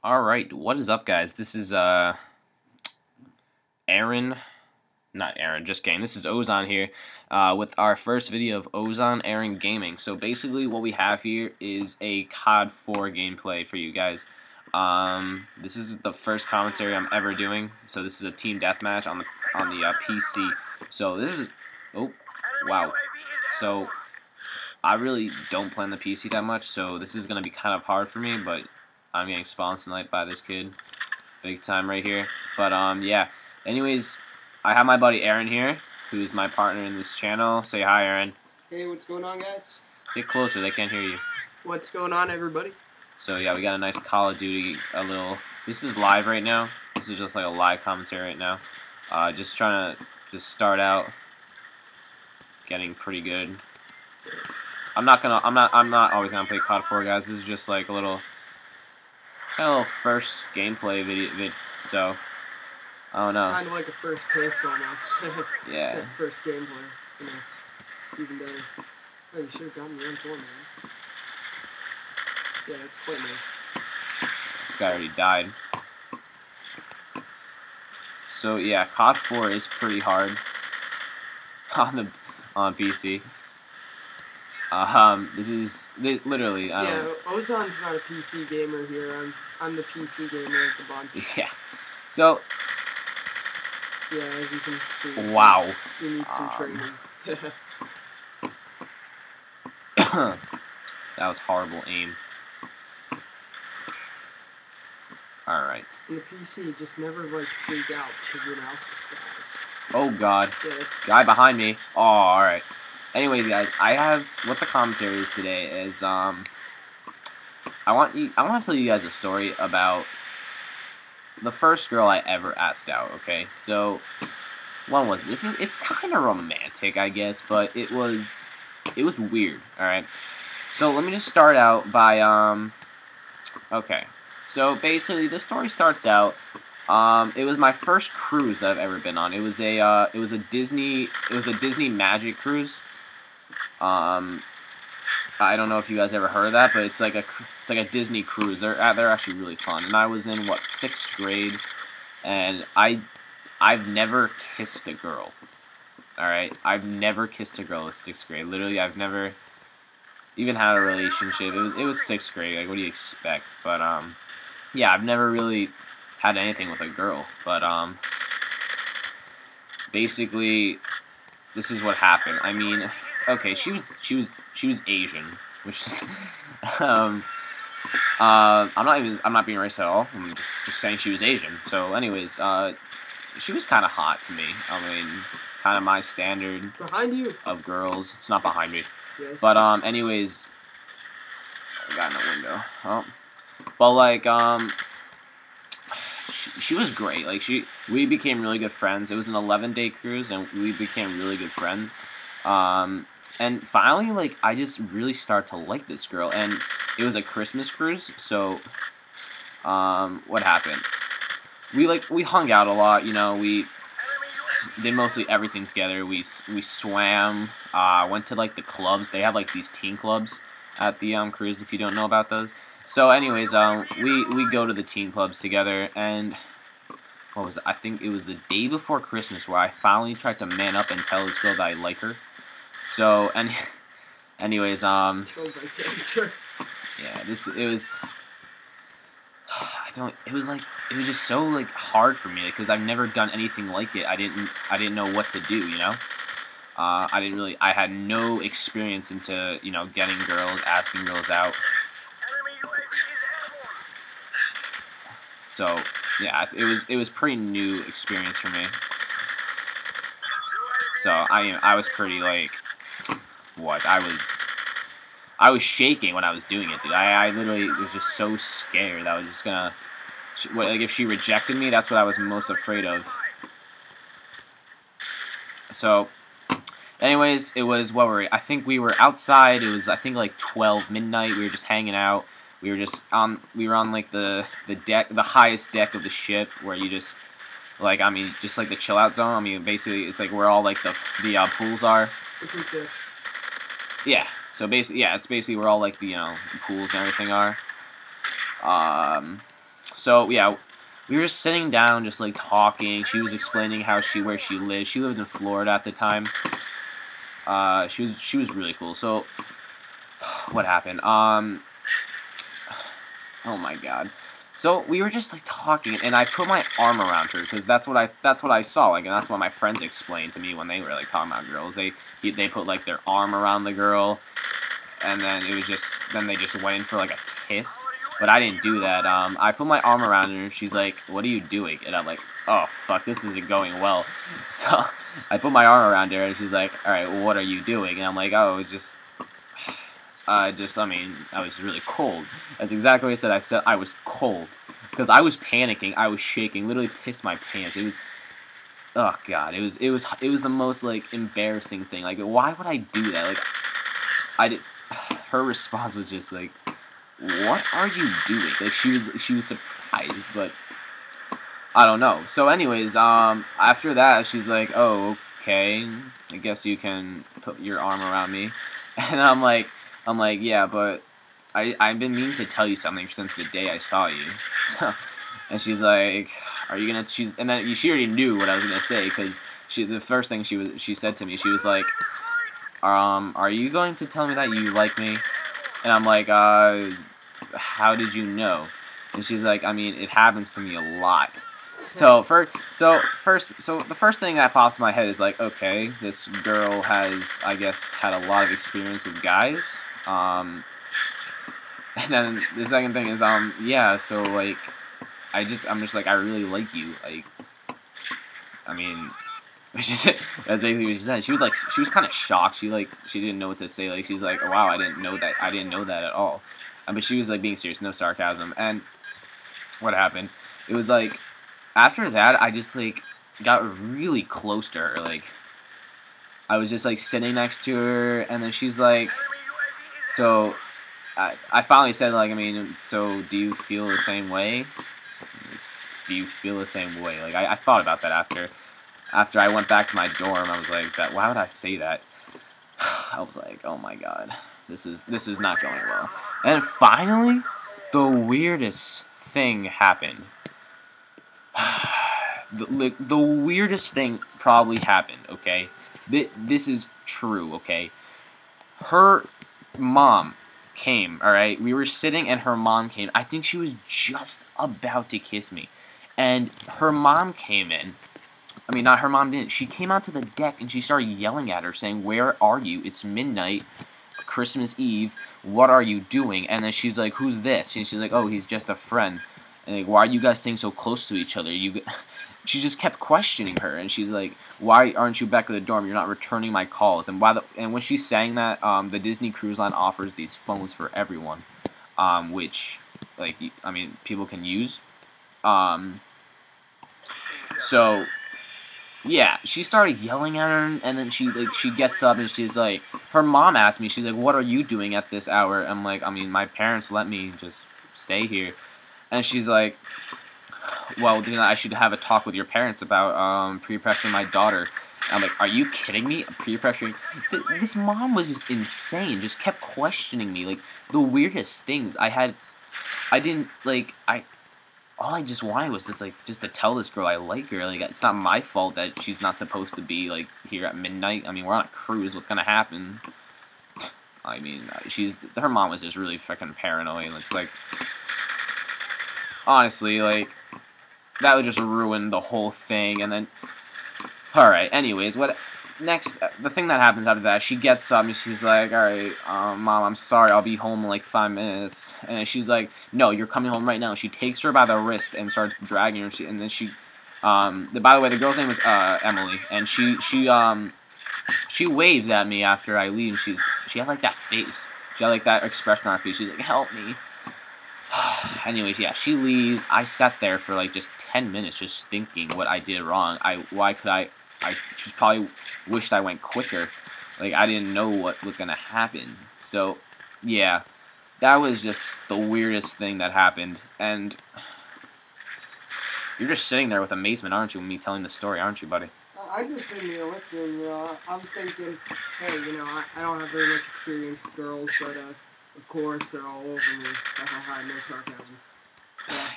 Alright, what is up, guys? This is Aaron, not Aaron, just kidding. This is Ozan here with our first video of Ozan Aaron Gaming. So basically what we have here is a COD 4 gameplay for you guys. This is the first commentary I'm ever doing. So this is a team deathmatch on the PC. So this is, oh wow. So I really don't play on the PC that much, so this is gonna be kind of hard for me, but I'm getting spawned tonight by this kid. Big time right here. But yeah. Anyways, I have my buddy Aaron here, who's my partner in this channel. Say hi, Aaron. Hey, what's going on, guys? Get closer, they can't hear you. What's going on, everybody? So yeah, we got a nice Call of Duty, this is live right now. This is just like a live commentary right now. Just trying to just start out getting pretty good. I'm not always gonna play COD 4, guys. This is just like a little first gameplay video, so I don't know. Kind of like a first taste almost. Yeah. Except first gameplay. You know, even better. Oh, you should have gotten your own form, man. Yeah, that's quite nice. This guy already died. So yeah, COD 4 is pretty hard on PC. This is literally. Yeah, Ozan's not a PC gamer here. I'm the PC gamer of the bunch. Yeah. So. Yeah, as you can see. Wow. You need some training. That was horrible aim. Alright. In the PC, just never like freak out because you're an alpha guys. Oh god. Yeah, guy behind me. Oh, alright. Anyways, guys, I have what the commentary is today is I want to tell you guys a story about the first girl I ever asked out. Okay, so when was this? It's kind of romantic, I guess, but it was weird. All right, so let me just start out by okay. So basically, the story starts out. It was my first cruise that I've ever been on. It was a Disney Magic cruise. I don't know if you guys ever heard of that, but it's like a Disney cruise. They're actually really fun. And I was in what, 6th grade, and I've never kissed a girl. All right, I've never kissed a girl in 6th grade. Literally, I've never even had a relationship. It was 6th grade. Like, what do you expect? But yeah, I've never really had anything with a girl. But basically, this is what happened. I mean, okay, she was Asian, which is I'm not being racist at all. I'm just saying she was Asian. So anyways, she was kind of hot to me. I mean, kind of my standard behind you of girls. It's not behind me. Yes. But anyways, I got in the window. Oh. But like she was great. Like we became really good friends. It was an 11-day cruise, and we became really good friends. And finally, like, I just really started to like this girl, and it was a Christmas cruise, so, what happened? We hung out a lot, you know, we did mostly everything together. We swam, went to, like, the clubs. They have, like, these teen clubs at the, cruise, if you don't know about those. So, anyways, we go to the teen clubs together, and what was it? I think it was the day before Christmas where I finally tried to man up and tell this girl that I like her. So, anyways, yeah, it was just so, like, hard for me, because I've never done anything like it. I didn't know what to do, you know? I had no experience into, you know, getting girls, asking girls out. So, yeah, it was pretty new experience for me. So, I was pretty, like, I was shaking when I was doing it, dude. I literally was just so scared that I was just gonna, like, if she rejected me, that's what I was most afraid of. So, anyways, it was, I think we were outside. It was, I think, like 12 midnight. We were just hanging out. We were on like the deck, the highest deck of the ship, where you just, like, I mean, just like the chill out zone. I mean, basically, it's like where all, like, the pools are. Yeah, so basically, yeah, it's basically where all, like, the, you know, the pools and everything are. So yeah, we were just sitting down, just like talking. She was explaining where she lived. She lived in Florida at the time. She was really cool. So what happened? Oh my god. So we were just like talking, and I put my arm around her because that's what I saw. Like, and that's what my friends explained to me when they were like talking about girls. They put like their arm around the girl, and then they just went in for like a kiss. But I didn't do that. I put my arm around her, and she's like, "What are you doing?" And I'm like, "Oh fuck, this isn't going well." So I put my arm around her, and she's like, "All right, well, what are you doing?" And I'm like, "Oh, I mean, I was really cold." That's exactly what I said. I said I was cold. Because I was panicking. I was shaking. Literally pissed my pants. It was, oh god. It was the most, like, embarrassing thing. Like, why would I do that? Like, her response was just like, what are you doing? Like, she was surprised, but I don't know. So anyways, after that, she's like, oh, okay. I guess you can put your arm around me. And I'm like, yeah, but I've been meaning to tell you something since the day I saw you. And she's like, are you gonna? And then she already knew what I was gonna say because the first thing she said to me, she was like, are you going to tell me that you like me? And I'm like, how did you know? And she's like, I mean, it happens to me a lot. So the first thing that popped in my head is like, okay, this girl has, I guess, had a lot of experience with guys. And then the second thing is, yeah, so like, I'm just like, I really like you. Like, I mean, that's basically what she said. She was kind of shocked. She didn't know what to say. Like, she's like, oh, wow, I didn't know that at all. But she was like being serious, no sarcasm. And what happened? It was like, after that, I just like got really close to her. Like, I was just like sitting next to her, and then she's like, so I finally said, like, I mean, so do you feel the same way? Do you feel the same way? Like, I thought about that after I went back to my dorm. I was like, why would I say that? I was like, oh my god, this is not going well. And finally, the weirdest thing happened. The weirdest thing probably happened, okay? This is true, okay? Her mom came, alright? We were sitting and her mom came. I think she was just about to kiss me. And her mom came in. I mean, not her mom didn't. She came out to the deck and she started yelling at her, saying, where are you? It's midnight, Christmas Eve. What are you doing? And then she's like, who's this? And she's like, oh, he's just a friend. And like, why are you guys staying so close to each other? She just kept questioning her, and she's like, why aren't you back at the dorm? You're not returning my calls. And when she's saying that, the Disney Cruise Line offers these phones for everyone, which, like, I mean, people can use. So yeah, she started yelling at her, and then she gets up and she's like, her mom asked me, she's like, what are you doing at this hour? I'm like, I mean, my parents let me just stay here. And she's like, well, then I should have a talk with your parents about pre-pressuring my daughter. And I'm like, are you kidding me? Pre-pressuring? This mom was just insane. Just kept questioning me. Like, the weirdest things. All I just wanted was just to tell this girl I like her. Like, it's not my fault that she's not supposed to be, like, here at midnight. I mean, we're on a cruise. What's gonna happen? I mean, her mom was just really freaking paranoid. It's like, honestly, like, that would just ruin the whole thing. And then, alright, anyways, the thing that happens after that, she gets up and she's like, alright, Mom, I'm sorry, I'll be home in like 5 minutes. And she's like, no, you're coming home right now. She takes her by the wrist and starts dragging her, and then by the way, the girl's name was, Emily, and she waves at me after I leave. She had like that face. She had like that expression on her face. She's like, help me. Anyways, yeah, she leaves. I sat there for like just 10 minutes just thinking what I did wrong. I just probably wished I went quicker. Like, I didn't know what was gonna happen. So, yeah, that was just the weirdest thing that happened. And you're just sitting there with amazement, aren't you, with me telling the story, aren't you, buddy? I'm just sitting here listening. I'm thinking, hey, I don't have very much experience with girls, but of course they're all over me. No sarcasm.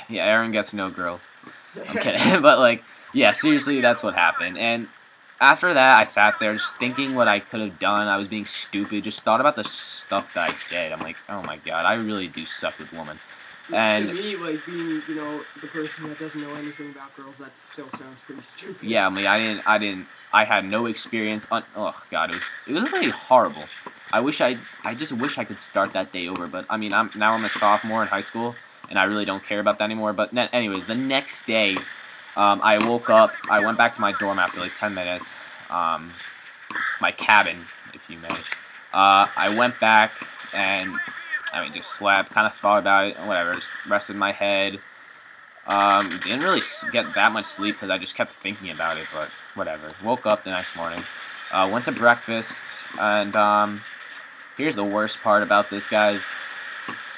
Yeah. Yeah, Aaron gets no girls. I'm kidding. But, like, yeah, seriously, that's what happened. And after that, I sat there just thinking what I could have done. I was being stupid. Just thought about the stuff that I said. I'm like, oh my god, I really do suck with women. And to me, like, being, you know, the person that doesn't know anything about girls, that still sounds pretty stupid. yeah, I mean, I had no experience on. Oh god, it was really horrible. I just wish I could start that day over. But I mean, I'm a sophomore in high school, and I really don't care about that anymore. But anyways, the next day, I woke up. I went back to my dorm after like 10 minutes. My cabin, if you may. I went back and I mean, just slept, kind of thought about it, whatever, just rested my head. Didn't really get that much sleep because I just kept thinking about it, but whatever. Woke up the next morning, went to breakfast, and here's the worst part about this, guys.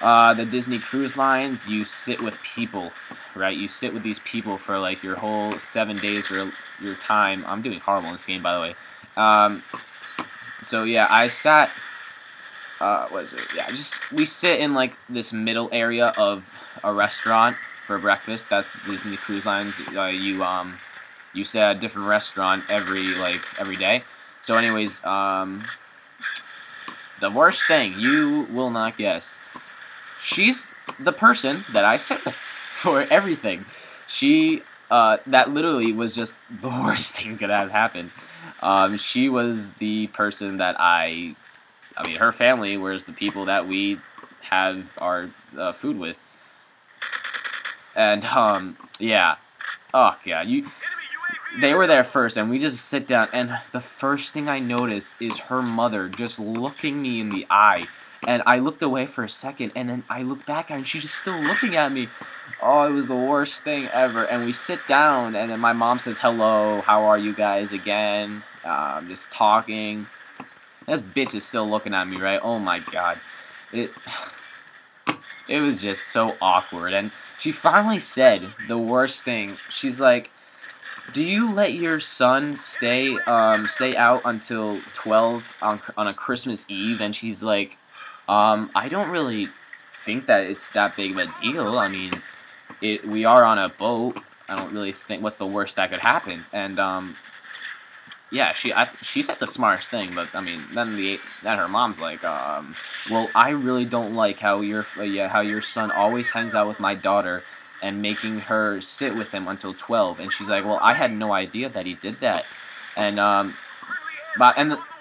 The Disney Cruise Lines, you sit with people, right? You sit with these people for like your whole 7 days or your time. I'm doing horrible in this game, by the way. So yeah, I sat. What is it? Yeah, we sit in like this middle area of a restaurant for breakfast. That's Disney Cruise Lines. You sit at a different restaurant every day. So anyways, the worst thing, you will not guess. She's the person that I sit with for everything. That literally was just the worst thing could have happened. She was the person that I mean, her family was the people that we have our food with. And, yeah. Oh, God. They were there first, and we just sit down, and the first thing I noticed is her mother just looking me in the eye. And I looked away for a second, and then I looked back at her, and she's just still looking at me. Oh, it was the worst thing ever. And we sit down, and then my mom says, hello, how are you guys again? Just talking. This bitch is still looking at me, right? Oh my god. It was just so awkward. And she finally said the worst thing. She's like, do you let your son stay out until 12 on a Christmas Eve? And she's like, I don't really think that it's that big of a deal. I mean, we are on a boat. I don't really think what's the worst that could happen. And yeah, she said the smartest thing, but I mean, then her mom's like, well, I really don't like how your son always hangs out with my daughter and making her sit with him until 12. And she's like, well, I had no idea that he did that. And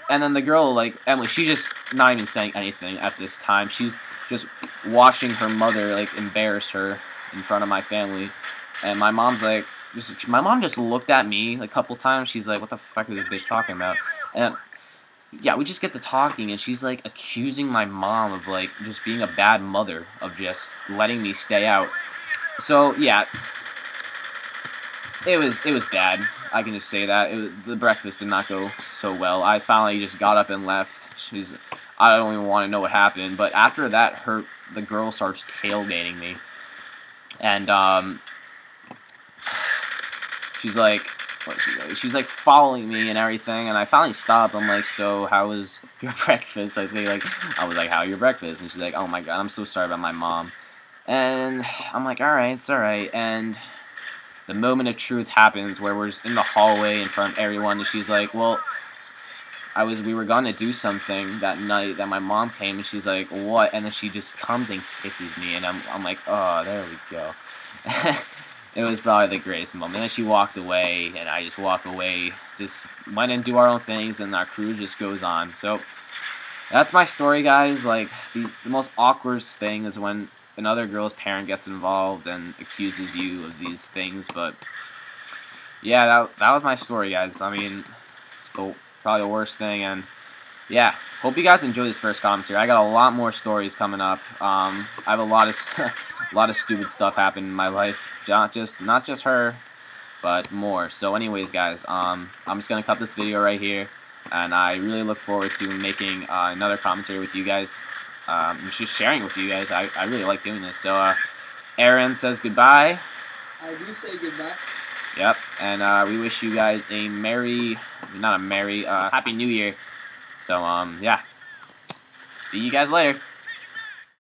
and then the girl, like Emily, she just not even saying anything at this time. She's just watching her mother like embarrass her in front of my family, and my mom's like. My mom just looked at me a couple times. She's like, what the fuck is this bitch talking about? And yeah, we just get to talking, and she's like accusing my mom of like just being a bad mother, of just letting me stay out. So yeah, it was bad. I can just say that. The breakfast did not go so well. I finally just got up and left. I don't even want to know what happened. But after that, the girl starts tailgating me, and she's like, she's like following me and everything, and I finally stop. I'm like, so how was your breakfast? I was like, how your breakfast? And she's like, oh my god, I'm so sorry about my mom. And I'm like, alright, it's alright. And the moment of truth happens where we're just in the hallway in front of everyone, and she's like, well, we were gonna do something that night that my mom came, and she's like, what? And then she just comes and kisses me, and I'm like, oh, there we go. It was probably the greatest moment. And then she walked away, and I just walked away, just went and do our own things, and our cruise just goes on. So, that's my story, guys. Like, the most awkward thing is when another girl's parent gets involved and accuses you of these things, but, yeah, that was my story, guys. I mean, it's probably the worst thing, and, yeah, hope you guys enjoy this first commentary. I got a lot more stories coming up. I have a lot of stupid stuff happen in my life, not just her, but more. So anyways, guys, I'm just gonna cut this video right here, and I really look forward to making another commentary with you guys. Just sharing with you guys. I really like doing this. So Aaron says goodbye. I do say goodbye. Yep, and we wish you guys a happy New Year. So yeah, see you guys later.